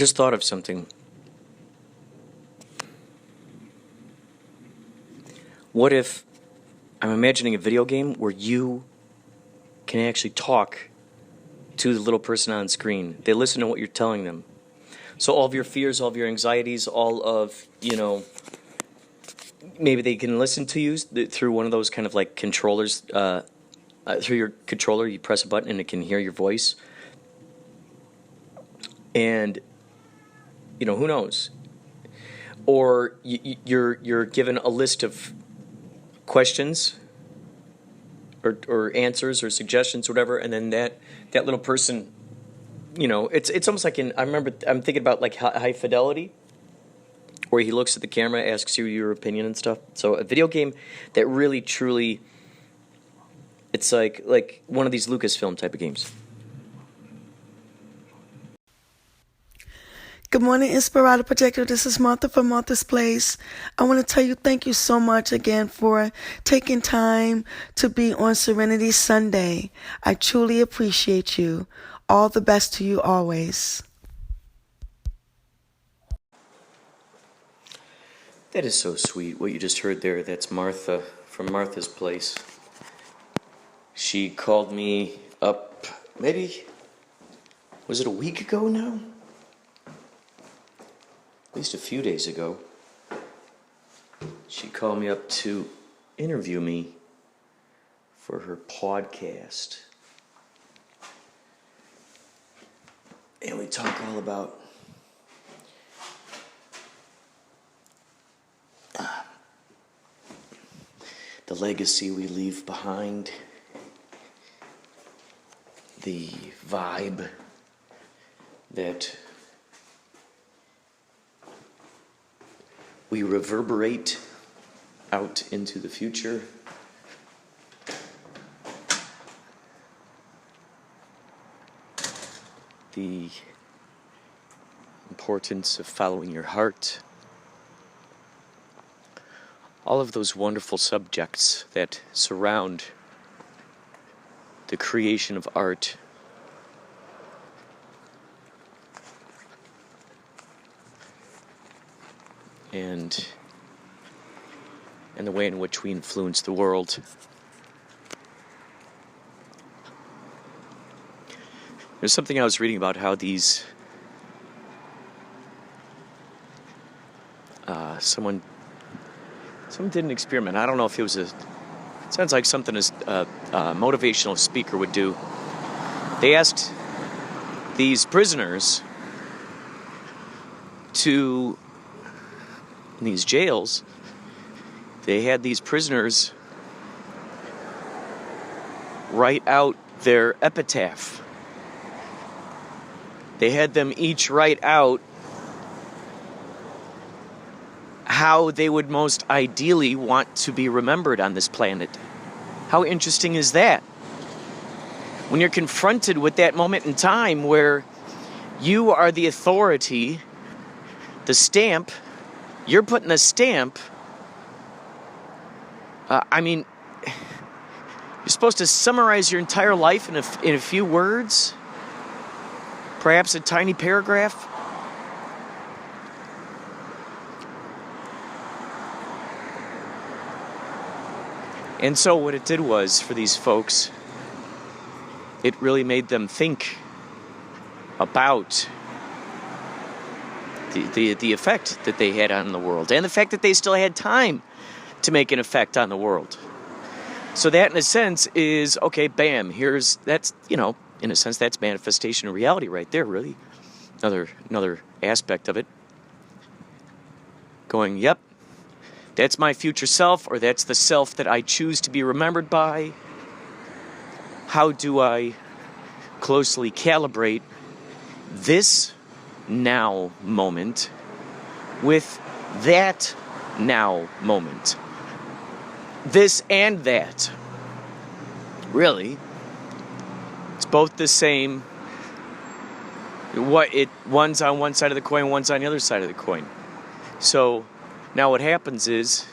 Just thought of something. What if I'm imagining a video game where you can actually talk to the little person on screen. They listen to what you're telling them. So all of your fears, all of your anxieties, all of, maybe they can listen to you through one of those kind of like controllers. Through your controller, you press a button and it can hear your voice. And, who knows? Or you're given a list of questions or answers or suggestions, whatever, and then that little person, it's almost like I'm thinking about like High Fidelity, where he looks at the camera, asks you your opinion and stuff. So a video game that really truly, it's like one of these Lucasfilm type of games. Good morning, Inspirado, Projecto. This is Martha from Martha's Place. I want to tell you thank you so much again for taking time to be on Serenity Sunday. I truly appreciate you. All the best to you always. That is so sweet, what you just heard there. That's Martha from Martha's Place. She called me up, maybe, was it a week ago now? At least a few days ago. She called me up to interview me for her podcast. And we talk all about the legacy we leave behind, the vibe that we reverberate out into the future. The importance of following your heart. All of those wonderful subjects that surround the creation of art. And the way in which we influence the world. There's something I was reading about how these someone did an experiment. I don't know if it was sounds like something a motivational speaker would do. They asked these prisoners in these jails, they had these prisoners write out their epitaph. They had them each write out how they would most ideally want to be remembered on this planet. How interesting is that? When you're confronted with that moment in time where you are the authority, the stamp, you're putting the stamp. You're supposed to summarize your entire life in a few words, perhaps a tiny paragraph. And so what it did was, for these folks, it really made them think about the effect that they had on the world, and the fact that they still had time to make an effect on the world. So that, in a sense, is, okay, bam, that's in a sense, that's manifestation of reality right there, really. Another aspect of it. Going, yep, that's my future self, or that's the self that I choose to be remembered by. How do I closely calibrate this now moment with that now moment? This and that. Really. It's both the same. One's on one side of the coin, one's on the other side of the coin. So now what happens is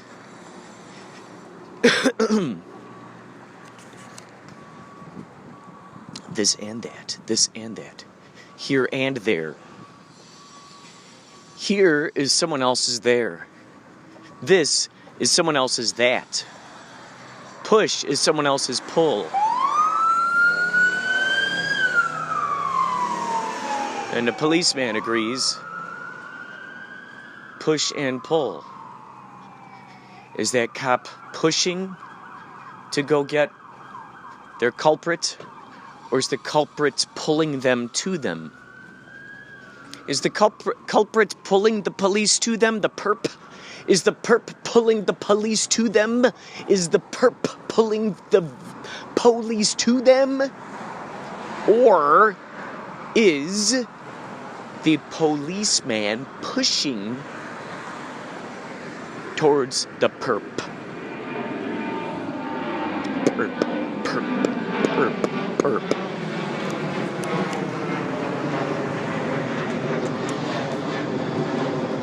this and that, here and there. Here is someone else's there. This is someone else's that. Push is someone else's pull. And the policeman agrees. Push and pull. Is that cop pushing to go get their culprit? Or is the culprit pulling them to them? Is the culprit pulling the police to them? The perp? Is the perp pulling the police to them? Is the perp pulling the police to them? Or is the policeman pushing towards the perp? Perp, perp, perp, perp.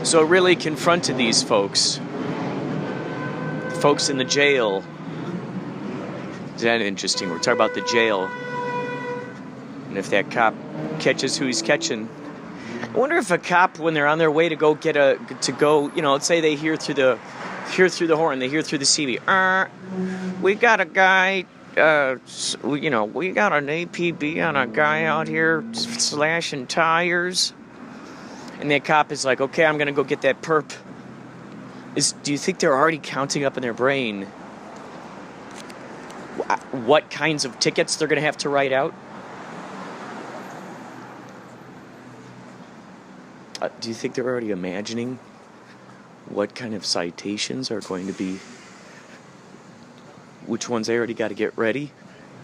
So it really confronted these folks. The folks in the jail. Is that interesting? We're talking about the jail. And if that cop catches who he's catching. I wonder if a cop, when they're on their way to go get let's say they hear through the horn, they hear through the CB. We got a guy, we got an APB on a guy out here slashing tires. And that cop is like, okay, I'm going to go get that perp. Do you think they're already counting up in their brain what kinds of tickets they're going to have to write out? Do you think they're already imagining what kind of citations are going to be? Which ones they already got to get ready?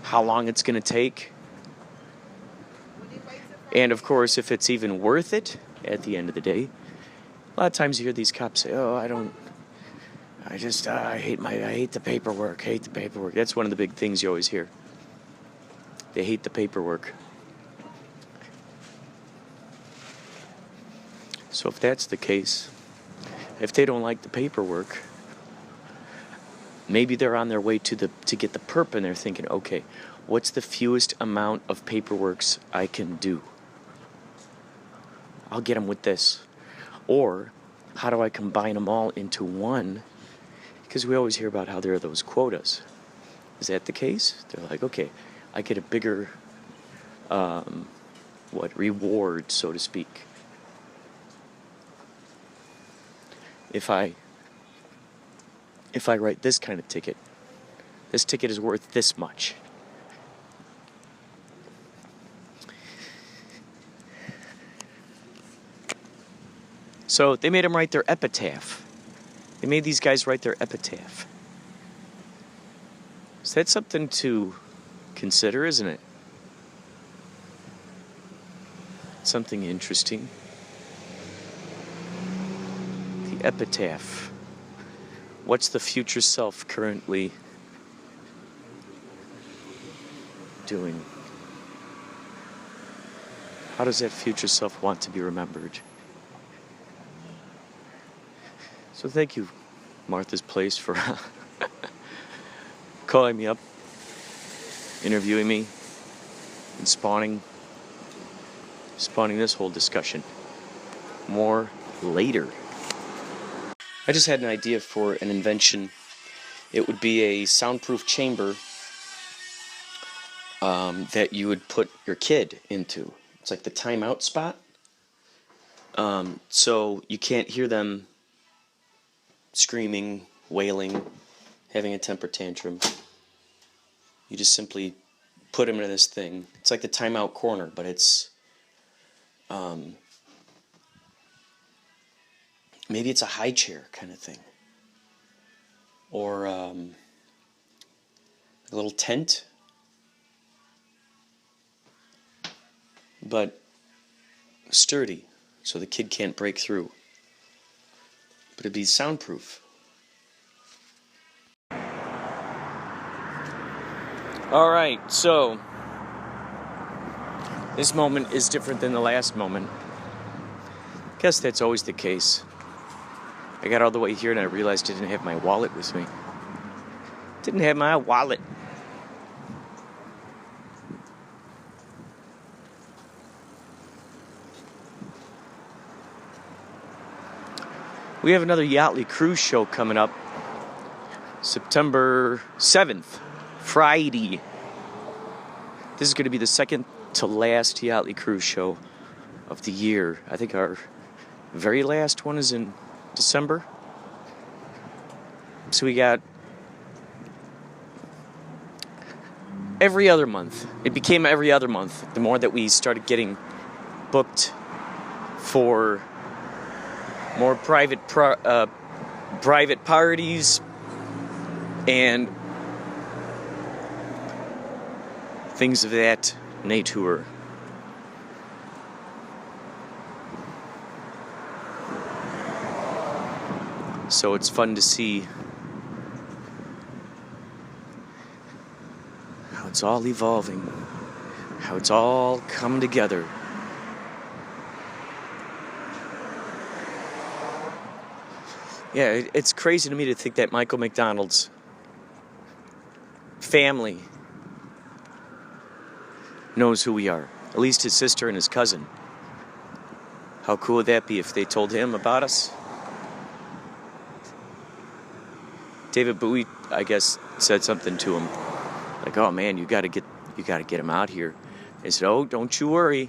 How long it's going to take? And of course, if it's even worth it at the end of the day. A lot of times you hear these cops say, I hate the paperwork, That's one of the big things you always hear. They hate the paperwork. So if that's the case, if they don't like the paperwork, maybe they're on their way to get the perp and they're thinking, okay, what's the fewest amount of paperworks I can do? I'll get them with this. Or, how do I combine them all into one? Because we always hear about how there are those quotas. Is that the case? They're like, okay, I get a bigger, reward, so to speak. If I write this kind of ticket, this ticket is worth this much. So they made them write their epitaph. They made these guys write their epitaph. So that's something to consider, isn't it? Something interesting. The epitaph. What's the future self currently doing? How does that future self want to be remembered? So thank you, Martha's Place, for calling me up, interviewing me, and spawning this whole discussion. More later. I just had an idea for an invention. It would be a soundproof chamber that you would put your kid into. It's like the timeout spot. So you can't hear them screaming, wailing, having a temper tantrum. You just simply put them into this thing. It's like the timeout corner, but it's maybe it's a high chair kind of thing, or a little tent, but sturdy, so the kid can't break through. But it'd be soundproof. All right, so this moment is different than the last moment. Guess that's always the case. I got all the way here and I realized I didn't have my wallet with me. Didn't have my wallet. We have another Yachtley Crew show coming up September 7th, Friday. This is going to be the second to last Yachtley Crew show of the year. I think our very last one is in December. So we got every other month. It became every other month the more that we started getting booked for more private parties and things of that nature. So it's fun to see how it's all evolving, how it's all come together. Yeah, it's crazy to me to think that Michael McDonald's family knows who we are. At least his sister and his cousin. How cool would that be if they told him about us? David Buoy, I guess, said something to him. Like, oh man, you gotta get him out here. They said, oh, don't you worry.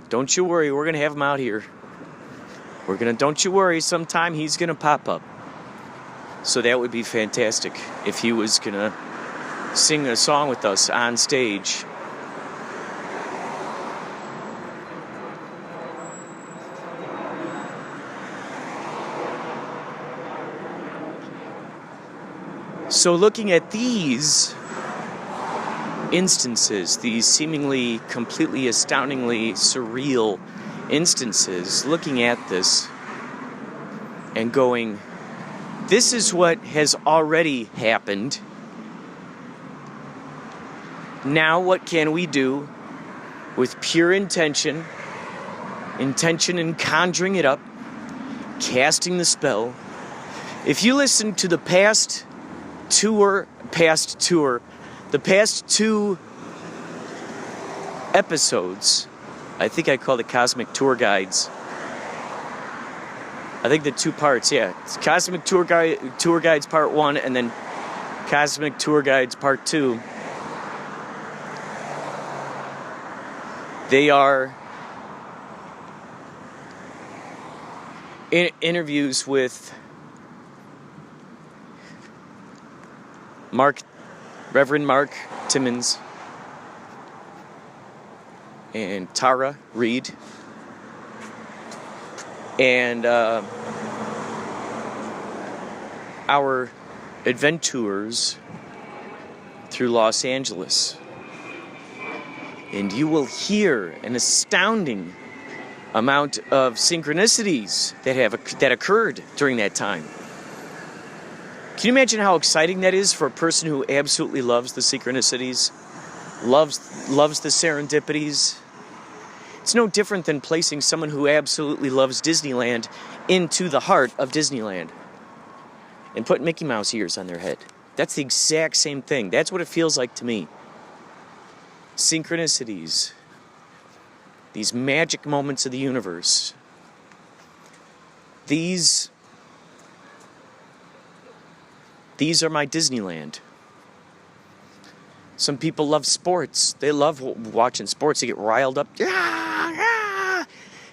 Don't you worry, we're gonna have him out here. Don't you worry, sometime he's gonna pop up. So that would be fantastic if he was gonna sing a song with us on stage. So looking at these instances, these seemingly completely astoundingly surreal instances, looking at this and going, this is what has already happened. Now what can we do with pure intention in conjuring it up, casting the spell? If you listen to the past two episodes, I think I call it Cosmic Tour Guides. I think the two parts, yeah. It's Cosmic Tour Guides Part 1 and then Cosmic Tour Guides Part 2. They are interviews with Reverend Mark Timmons and Tara Reid and our adventures through Los Angeles. And you will hear an astounding amount of synchronicities that occurred during that time. Can you imagine how exciting that is for a person who absolutely loves the synchronicities, loves the serendipities? It's no different than placing someone who absolutely loves Disneyland into the heart of Disneyland and putting Mickey Mouse ears on their head. That's the exact same thing. That's what it feels like to me. Synchronicities. These magic moments of the universe. These are my Disneyland. Some people love sports. They love watching sports. They get riled up.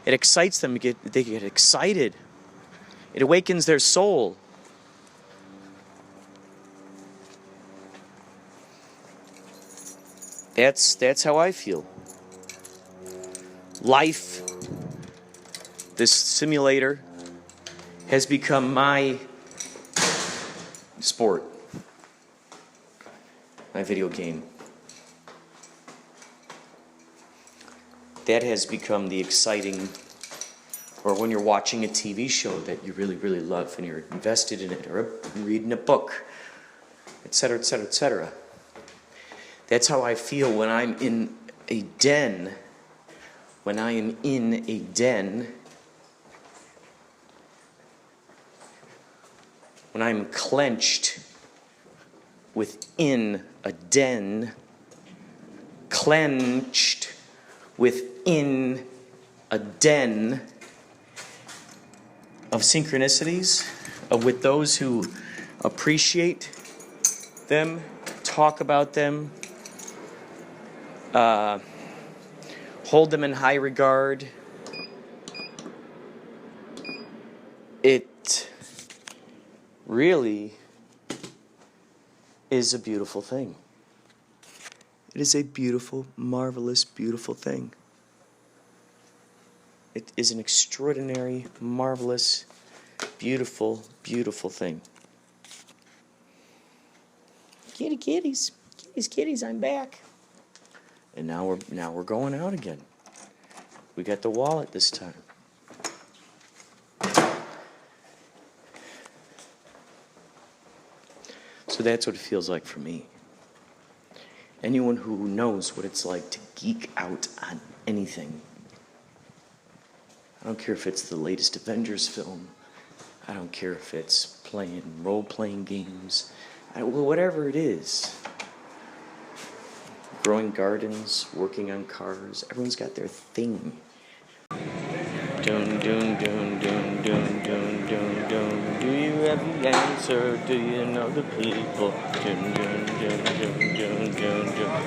It excites them. They get excited. It awakens their soul. That's how I feel. Life, this simulator, has become my sport, my video game. That has become the exciting, or when you're watching a TV show that you really, really love and you're invested in it, or reading a book, etc., etc., etc. That's how I feel when I'm in a den. When I am in a den, when I'm clenched within a den, clenched within a den, of synchronicities, with those who appreciate them, talk about them, hold them in high regard. It really is a beautiful thing. It is a beautiful, marvelous, beautiful thing. It is an extraordinary, marvelous, beautiful, beautiful thing. Kitties, I'm back. And now we're going out again. We got the wallet this time. So that's what it feels like for me. Anyone who knows what it's like to geek out on anything. I don't care if it's the latest Avengers film. I don't care if it's playing role-playing games. Whatever it is. Growing gardens, working on cars. Everyone's got their thing. Dun, dun, dun, dun, dun, dun, dun, dun. Do you have the answer? Do you know the people? Dun, dun, dun, dun, dun, dun, dun.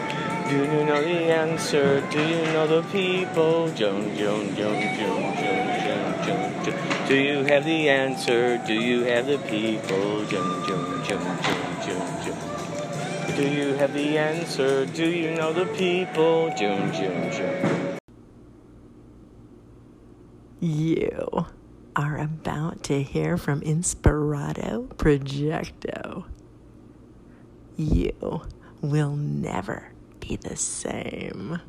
Do you know the answer? Do you know the people? Dun, dun, dun, dun, dun, dun, dun, dun. Do you have the answer? Do you have the people? Dun, dun, dun, dun, dun, dun. Do you have the answer? Do you know the people? Dun, dun, dun. You are about to hear from Inspirado, Projecto. You will never be the same.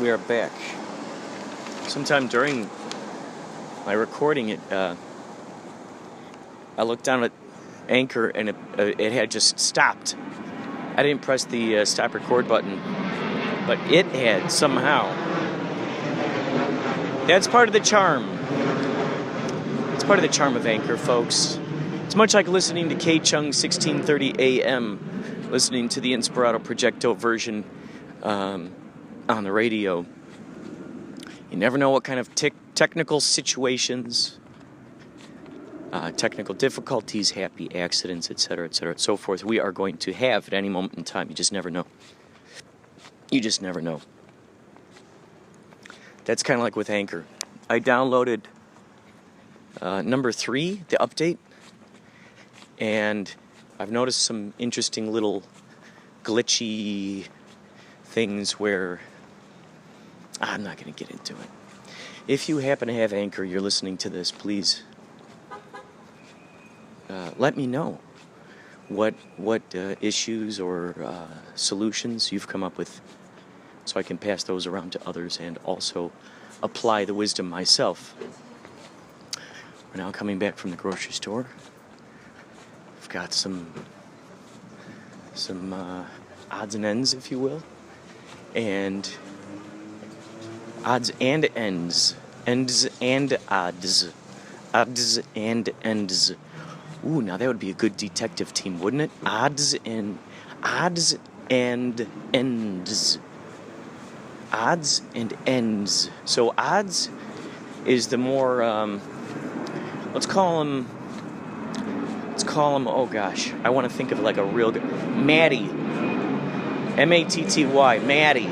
We are back. Sometime during my recording, I looked down at Anchor and it had just stopped. I didn't press the stop record button, but it had somehow. That's part of the charm. It's part of the charm of Anchor, folks. It's much like listening to K-Chung 1630 AM, listening to the Inspirado Projecto version on the radio. You never know what kind of technical situations, technical difficulties, happy accidents, etc., so forth, we are going to have at any moment in time. You just never know. You just never know. That's kind of like with Anchor. I downloaded number 3, the update, and I've noticed some interesting little glitchy things where I'm not going to get into it. If you happen to have Anchor, you're listening to this, please let me know what issues or solutions you've come up with, so I can pass those around to others and also apply the wisdom myself. We're now coming back from the grocery store. I've got some odds and ends, if you will, and odds and ends and odds and ends. Ooh, now that would be a good detective team, wouldn't it? Odds and ends. Odds and ends. So odds is the more, let's call them, oh gosh, I want to think of like a real good, Matty. M-A-T-T-Y, Matty.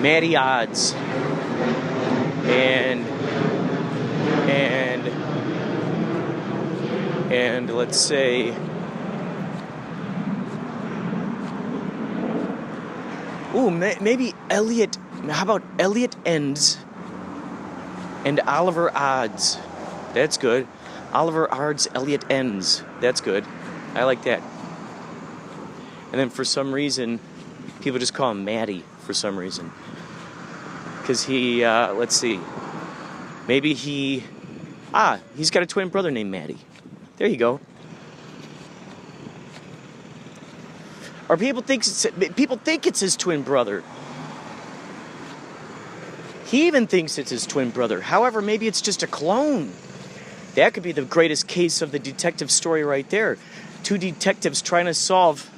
Matty odds. And let's say, ooh, maybe Elliot. How about Elliot ends and Oliver odds? That's good. Oliver odds, Elliot ends. That's good. I like that. And then for some reason, people just call him Matty for some reason. Because he, let's see. Maybe he's got a twin brother named Matty. There you go. Or people think it's his twin brother. He even thinks it's his twin brother. However, maybe it's just a clone. That could be the greatest case of the detective story right there. Two detectives trying to solve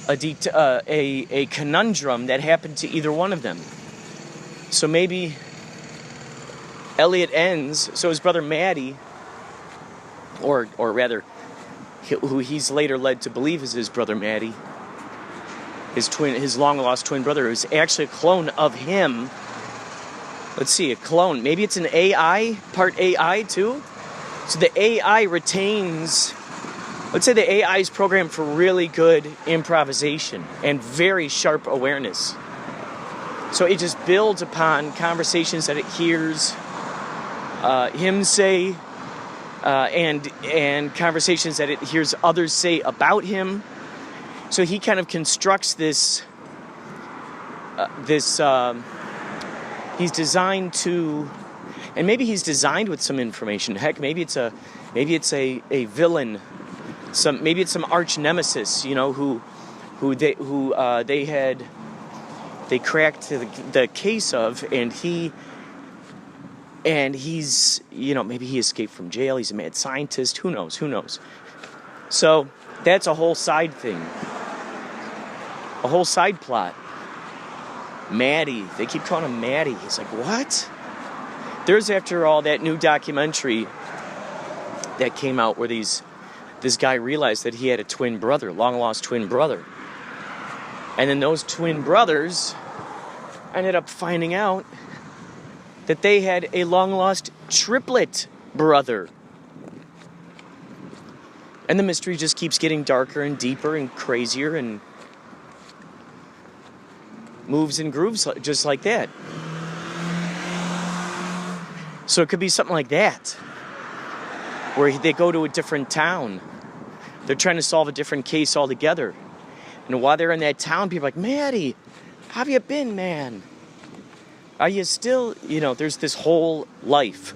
a conundrum that happened to either one of them. So maybe Elliot ends, so his brother Matty, or rather, who he's later led to believe is his brother Matty, his long-lost twin brother, who's actually a clone of him. Let's see, a clone. Maybe it's an AI, part AI too? So the AI retains... Let's say the AI is programmed for really good improvisation and very sharp awareness. So it just builds upon conversations that it hears him say, and conversations that it hears others say about him. So he kind of constructs this. He's designed to, and maybe he's designed with some information. Heck, maybe it's a villain. Maybe it's some arch nemesis, who they cracked the case of, and he's, maybe he escaped from jail. He's a mad scientist. Who knows? So that's a whole side thing, a whole side plot. Maddie, they keep calling him Maddie. He's like, what? There's, after all, that new documentary that came out where this guy realized that he had a twin brother, long-lost twin brother. And then those twin brothers ended up finding out that they had a long-lost triplet brother. And the mystery just keeps getting darker and deeper and crazier and moves and grooves just like that. So it could be something like that, where they go to a different town. They're trying to solve a different case altogether. And while they're in that town, people are like, Maddie, how have you been, man? Are you still, there's this whole life.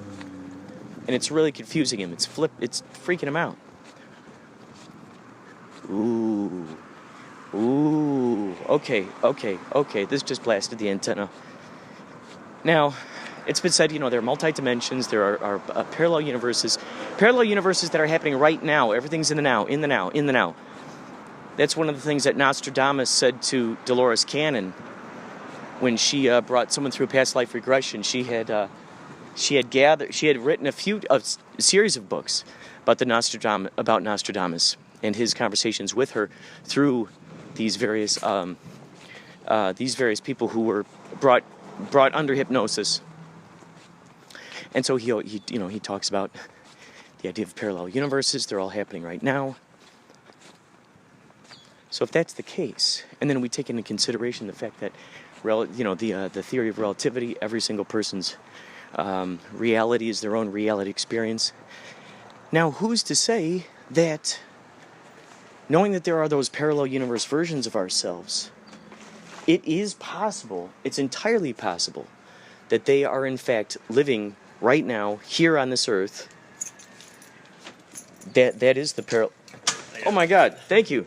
And it's really confusing him. It's freaking him out. Ooh, okay. This just blasted the antenna. Now, it's been said, there are multi-dimensions, there are parallel universes that are happening right now. Everything's in the now. That's one of the things that Nostradamus said to Dolores Cannon when she brought someone through a past life regression. She had written a series of books about Nostradamus and his conversations with her through these various people who were brought under hypnosis. And so he talks about the idea of parallel universes. They're all happening right now. So if that's the case, and then we take into consideration the fact that the theory of relativity, every single person's reality is their own reality experience. Now, who's to say that, knowing that there are those parallel universe versions of ourselves, it is possible, it's entirely possible, that they are in fact living right now here on this earth. That is the parallel. Oh my God! Thank you.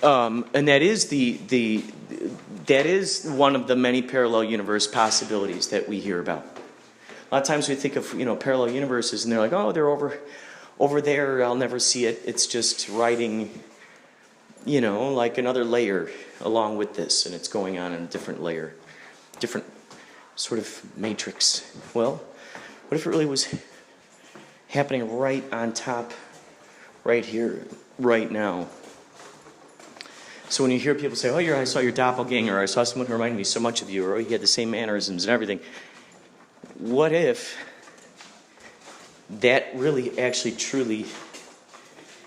And that is that is one of the many parallel universe possibilities that we hear about. A lot of times we think of parallel universes, and they're like, oh, they're over there. I'll never see it. It's just writing, like another layer along with this, and it's going on in a different layer, different sort of matrix. Well, what if it really was happening right on top, right here, right now? So when you hear people say, I saw your doppelganger, or I saw someone who reminded me so much of you, or he had the same mannerisms and everything, what if that really actually truly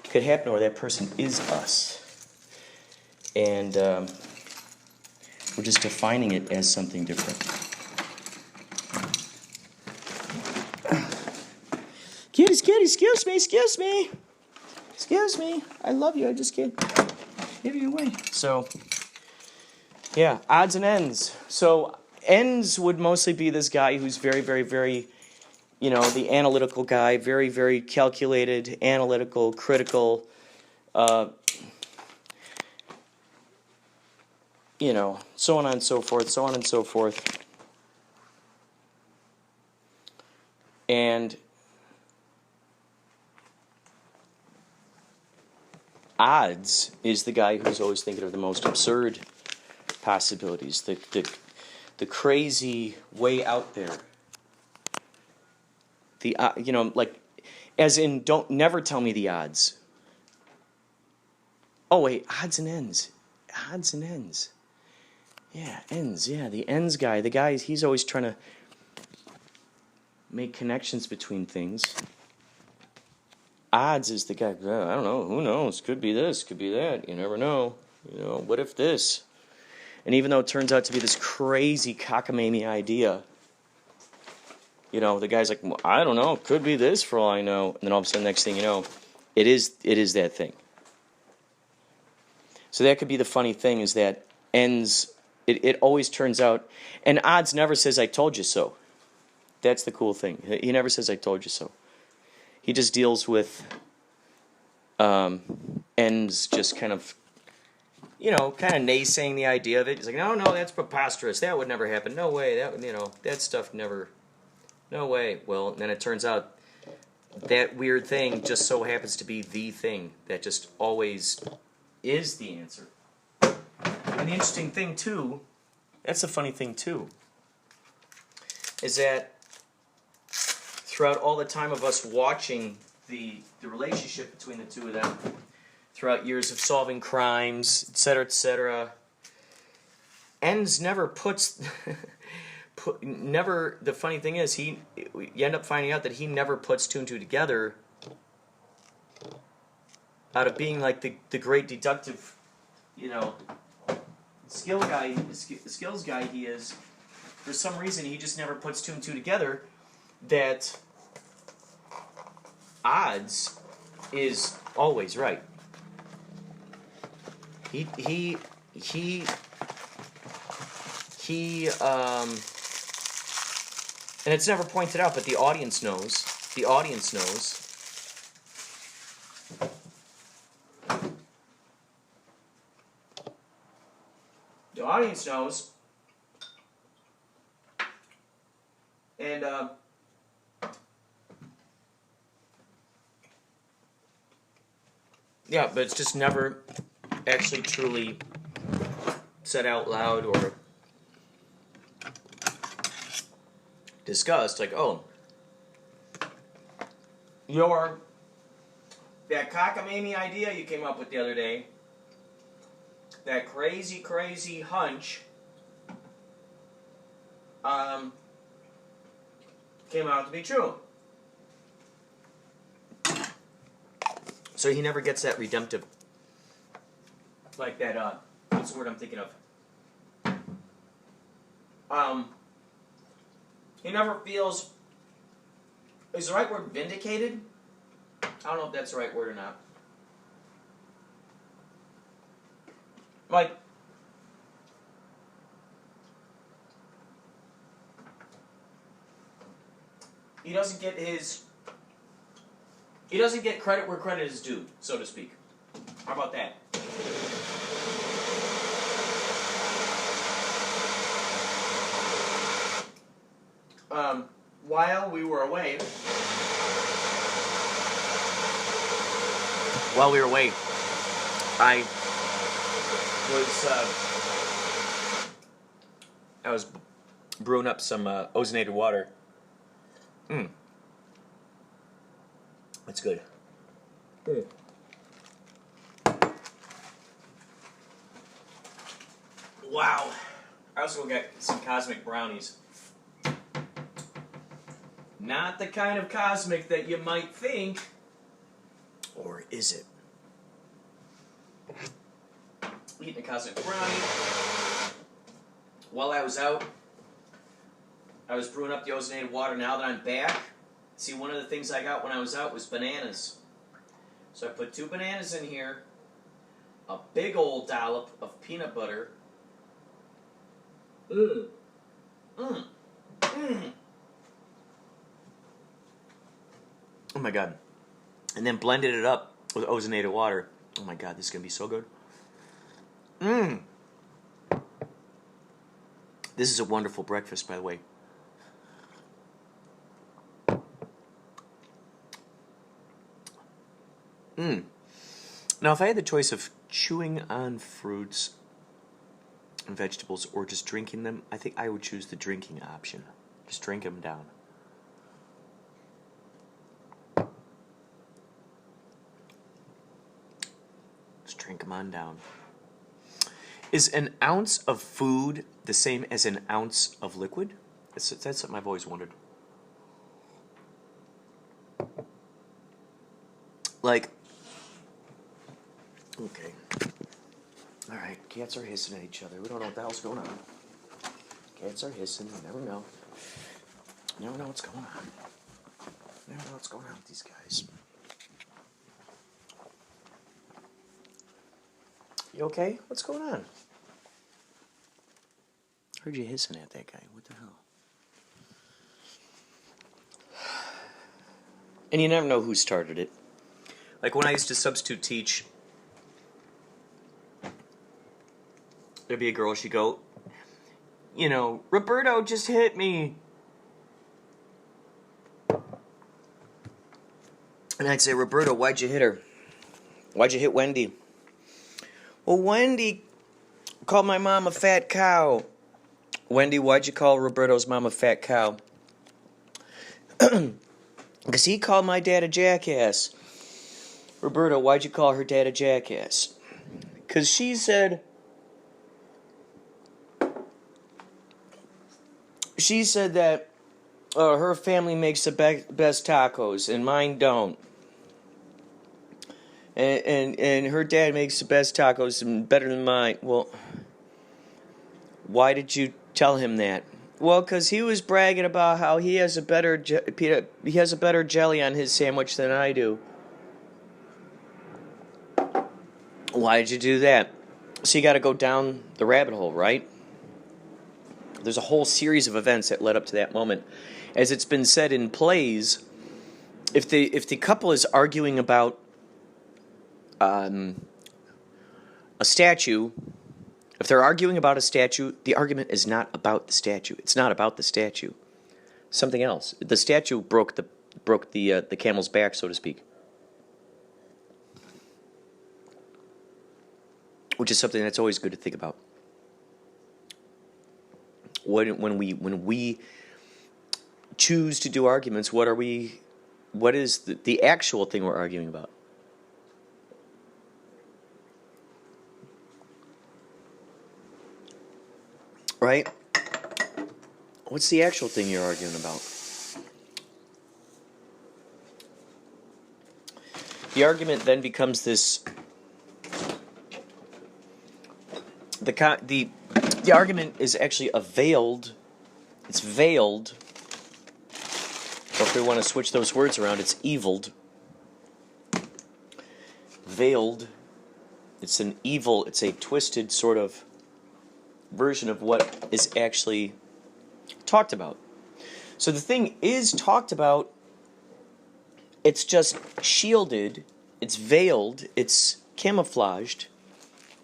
could happen, or that person is us? And we're just defining it as something different. Kitty, excuse me. I love you. I just can't give you away. So, yeah, odds and ends. So, ends would mostly be this guy who's very, very, very, the analytical guy, very, very calculated, analytical, critical, so on and so forth. And Odds is the guy who's always thinking of the most absurd possibilities, the crazy way out there. The like, as in, don't never tell me the odds. Oh wait, odds and ends, odds and ends. Yeah, ends. Yeah, the ends guy. The guy, he's always trying to make connections between things. Odds is the guy. I don't know. Who knows? Could be this. Could be that. You never know. What if this? And even though it turns out to be this crazy cockamamie idea, the guy's like, well, I don't know. Could be this for all I know. And then all of a sudden, next thing you know, it is that thing. So that could be the funny thing, is that ends. It always turns out, and odds never says I told you so. That's the cool thing. He never says I told you so. He just deals with ends, just kind of naysaying the idea of it. He's like, no, that's preposterous. That would never happen. No way. That would, that stuff never. No way. Well, then it turns out that weird thing just so happens to be the thing that just always is the answer. And the interesting thing too, that's the funny thing too, is that throughout all the time of us watching the relationship between the two of them, throughout years of solving crimes, etc., ends never puts. Never. The funny thing is, you end up finding out that he never puts two and two together. Out of being like the great deductive, skills guy he is, for some reason he just never puts two and two together. That odds is always right. He and it's never pointed out, but the audience knows. The audience knows. The audience knows. And yeah, but it's just never actually truly said out loud or discussed. Like, oh, that cockamamie idea you came up with the other day, that crazy hunch, came out to be true. So he never gets that redemptive, like that, what's the word I'm thinking of? He never feels, is the right word vindicated? I don't know if that's the right word or not. Like, he doesn't get credit where credit is due, so to speak. How about that? While we were away, I was brewing up some ozonated water. That's good. Wow. I also got some cosmic brownies. Not the kind of cosmic that you might think. Or is it? Eating a cosmic brownie. While I was out, I was brewing up the ozonated water. Now that I'm back, see, one of the things I got when I was out was bananas. So I put 2 bananas in here, a big old dollop of peanut butter. Oh my God. And then blended it up with ozonated water. Oh my God, this is going to be so good. This is a wonderful breakfast, by the way. Now, if I had the choice of chewing on fruits and vegetables or just drinking them, I think I would choose the drinking option. Just drink them down. Just drink them on down. Is an ounce of food the same as an ounce of liquid? That's something I've always wondered. Like, okay. Alright, cats are hissing at each other. We don't know what the hell's going on. Cats are hissing. You never know. You never know what's going on. You never know what's going on with these guys. You okay? What's going on? Heard you hissing at that guy. What the hell? And you never know who started it. Like when I used to substitute teach, there'd be a girl, she'd go, you know, Roberto just hit me. And I'd say, Roberto, why'd you hit her? Why'd you hit Wendy? Well, Wendy called my mom a fat cow. Wendy, why'd you call Roberto's mom a fat cow? Because he called my dad a jackass. Roberto, why'd you call her dad a jackass? Because she said that her family makes the best tacos and mine don't. And her dad makes the best tacos and better than mine. Well, why did you tell him that? Well, because he was bragging about how he has a better jelly on his sandwich than I do. Why did you do that? So you got to go down the rabbit hole, right? There's a whole series of events that led up to that moment. As it's been said in plays, if the couple is arguing about a statue, if they're arguing about a statue, the argument is not about the statue. It's not about the statue. Something else. The statue broke the camel's back, so to speak. Which is something that's always good to think about. When we choose to do arguments, what is the actual thing we're arguing about? Right? What's the actual thing you're arguing about? The argument then becomes this. The argument is actually it's veiled, or if we want to switch those words around, it's eviled. Veiled, it's a twisted sort of version of what is actually talked about. So the thing is talked about, it's just shielded, it's veiled, it's camouflaged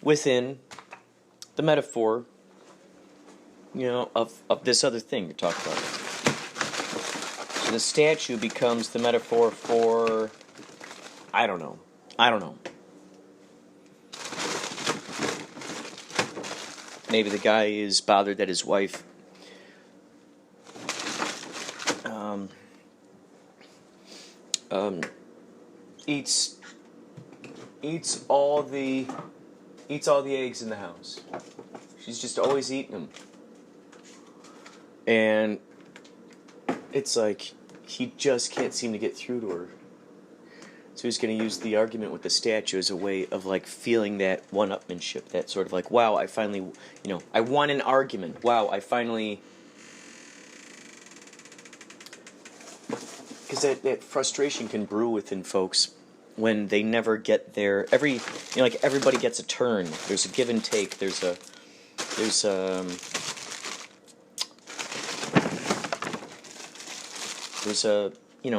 within the metaphor, of this other thing you're talking about. So the statue becomes the metaphor for, I don't know. Maybe the guy is bothered that his wife eats all the eggs in the house. She's just always eating them. And it's like he just can't seem to get through to her. So he's going to use the argument with the statue as a way of like feeling that one-upmanship, that sort of like, wow, I finally, I won an argument. Wow, I finally... Because that frustration can brew within folks when they never get there. Like everybody gets a turn. There's a give and take. There's a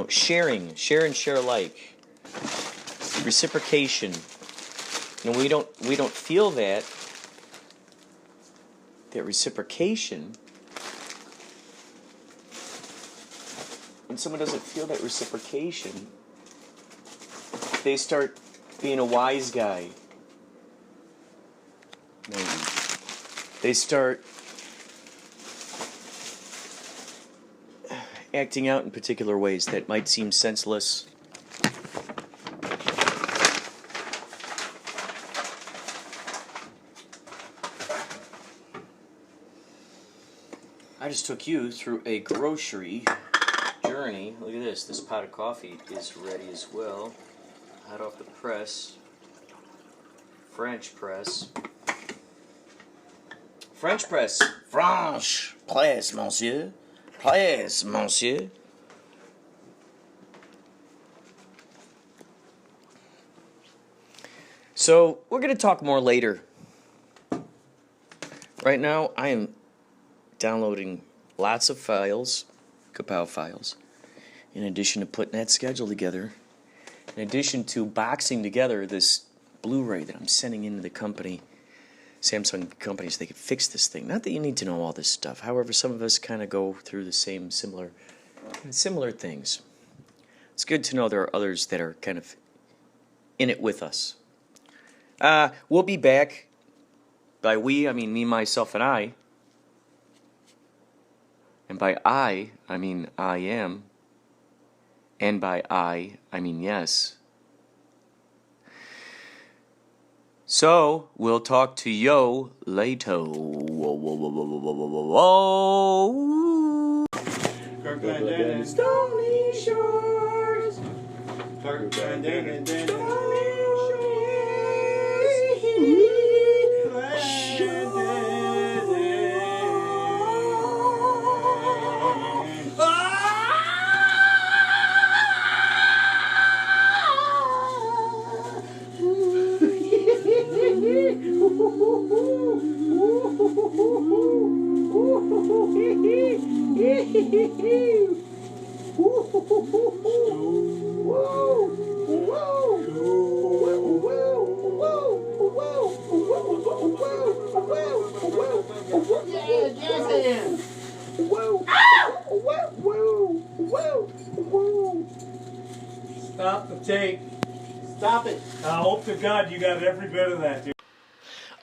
share and share alike. Reciprocation. We don't feel that reciprocation. When someone doesn't feel that reciprocation, they start being a wise guy. Maybe. They start acting out in particular ways that might seem senseless. I just took you through a grocery journey. Look at this. This pot of coffee is ready as well. Hot off the press. French press. French press. French press, monsieur. Press, monsieur. So, we're going to talk more later. Right now, I am downloading lots of files, Kapow files, in addition to putting that schedule together, in addition to boxing together this Blu-ray that I'm sending into the company, Samsung company, so they could fix this thing. Not that you need to know all this stuff. However, some of us kind of go through the same similar things. It's good to know there are others that are kind of in it with us. We'll be back. By we, I mean me, myself, and I. And by I mean I am. And by I mean yes. So, we'll talk to yo later. Whoa, whoa, whoa, whoa, whoa, whoa, whoa, whoa. Kirkland and Stony Shores. Kirkland and Stony Shores. Stop the tape. Stop it. I hope to God you got every bit of that, dude.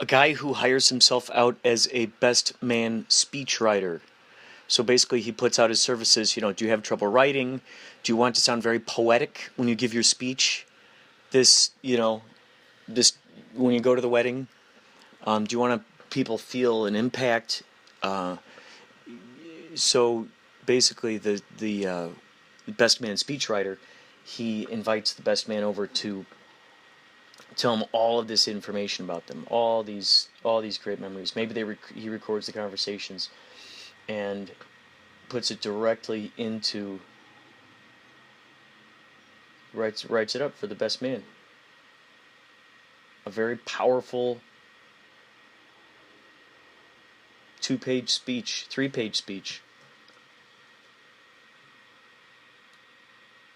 A guy who hires himself out as a best man speechwriter. So basically he puts out his services, do you have trouble writing? Do you want to sound very poetic when you give your speech? This when you go to the wedding? Do you want people feel an impact? So basically the best man speechwriter, he invites the best man over to tell him all of this information about them, all these great memories. Maybe he records the conversations and puts it directly into, writes it up for the best man. A very powerful 2-page speech, 3-page speech.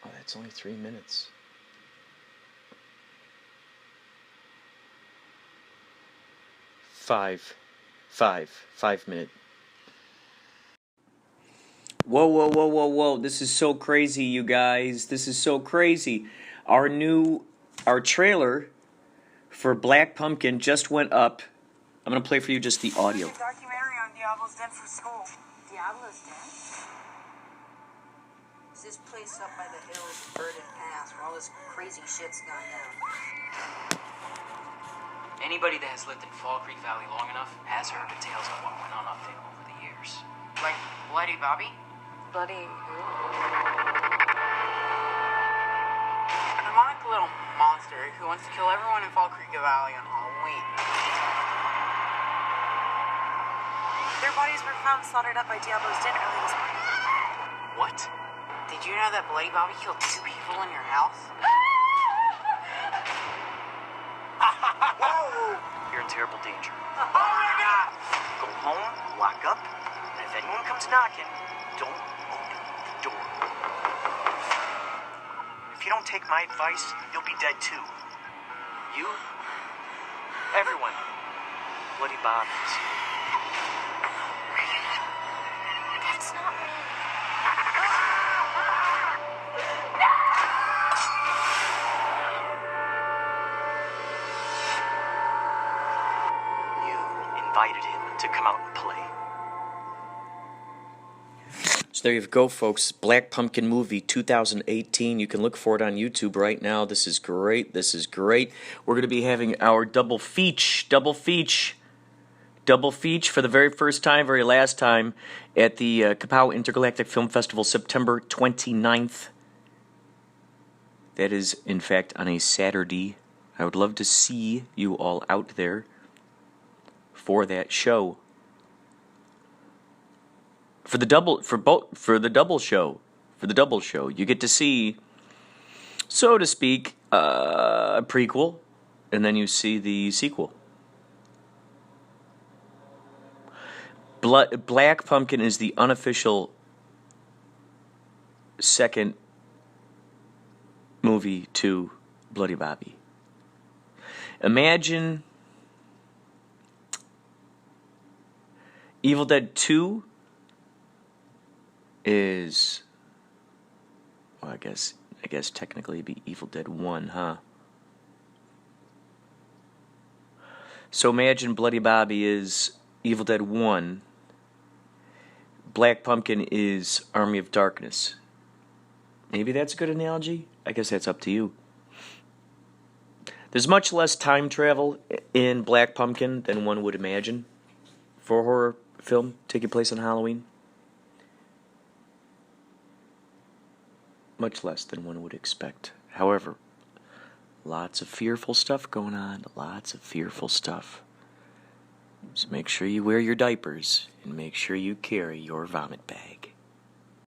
Oh, that's only 3 minutes. 5 minute. Whoa. This is so crazy, you guys. This is so crazy. Our trailer for Black Pumpkin just went up. I'm going to play for you just the audio. There's a documentary on Diablo's Den for school. Diablo's Den? It's this place up by the hills, Burden Pass, where all this crazy shit's gone down. Anybody that has lived in Fall Creek Valley long enough has heard the tales of what went on up there over the years. Like Bloody Bobby? Bloody who? A demonic little monster who wants to kill everyone in Fall Creek Valley on Halloween. Their bodies were found slaughtered up by Diablo's Den early this morning. What? Did you know that Bloody Bobby killed 2 people in your house? You're in terrible danger. Oh my God! Go home, lock up, and if anyone comes knocking, don't open the door. If you don't take my advice, you'll be dead too. You, everyone, Bloody Bobbies. That's not me. invited him to come out and play. So there you go, folks. Black Pumpkin movie 2018. You can look for it on YouTube right now. This is great. This is great. We're going to be having our double feature for the very first time, very last time, at the Kapow Intergalactic Film Festival, September 29th. That is, in fact, on a Saturday. I would love to see you all out there for that show. For the double show, you get to see, so to speak, a prequel, and then you see the sequel. Black Pumpkin is the unofficial second movie to Bloody Bobby. Imagine Evil Dead 2 is, well, I guess technically it'd be Evil Dead 1, huh? So imagine Bloody Bobby is Evil Dead 1. Black Pumpkin is Army of Darkness. Maybe that's a good analogy? I guess that's up to you. There's much less time travel in Black Pumpkin than one would imagine for a horror film taking place on Halloween. Much less than one would expect. However, lots of fearful stuff going on. Lots of fearful stuff. So make sure you wear your diapers and make sure you carry your vomit bag.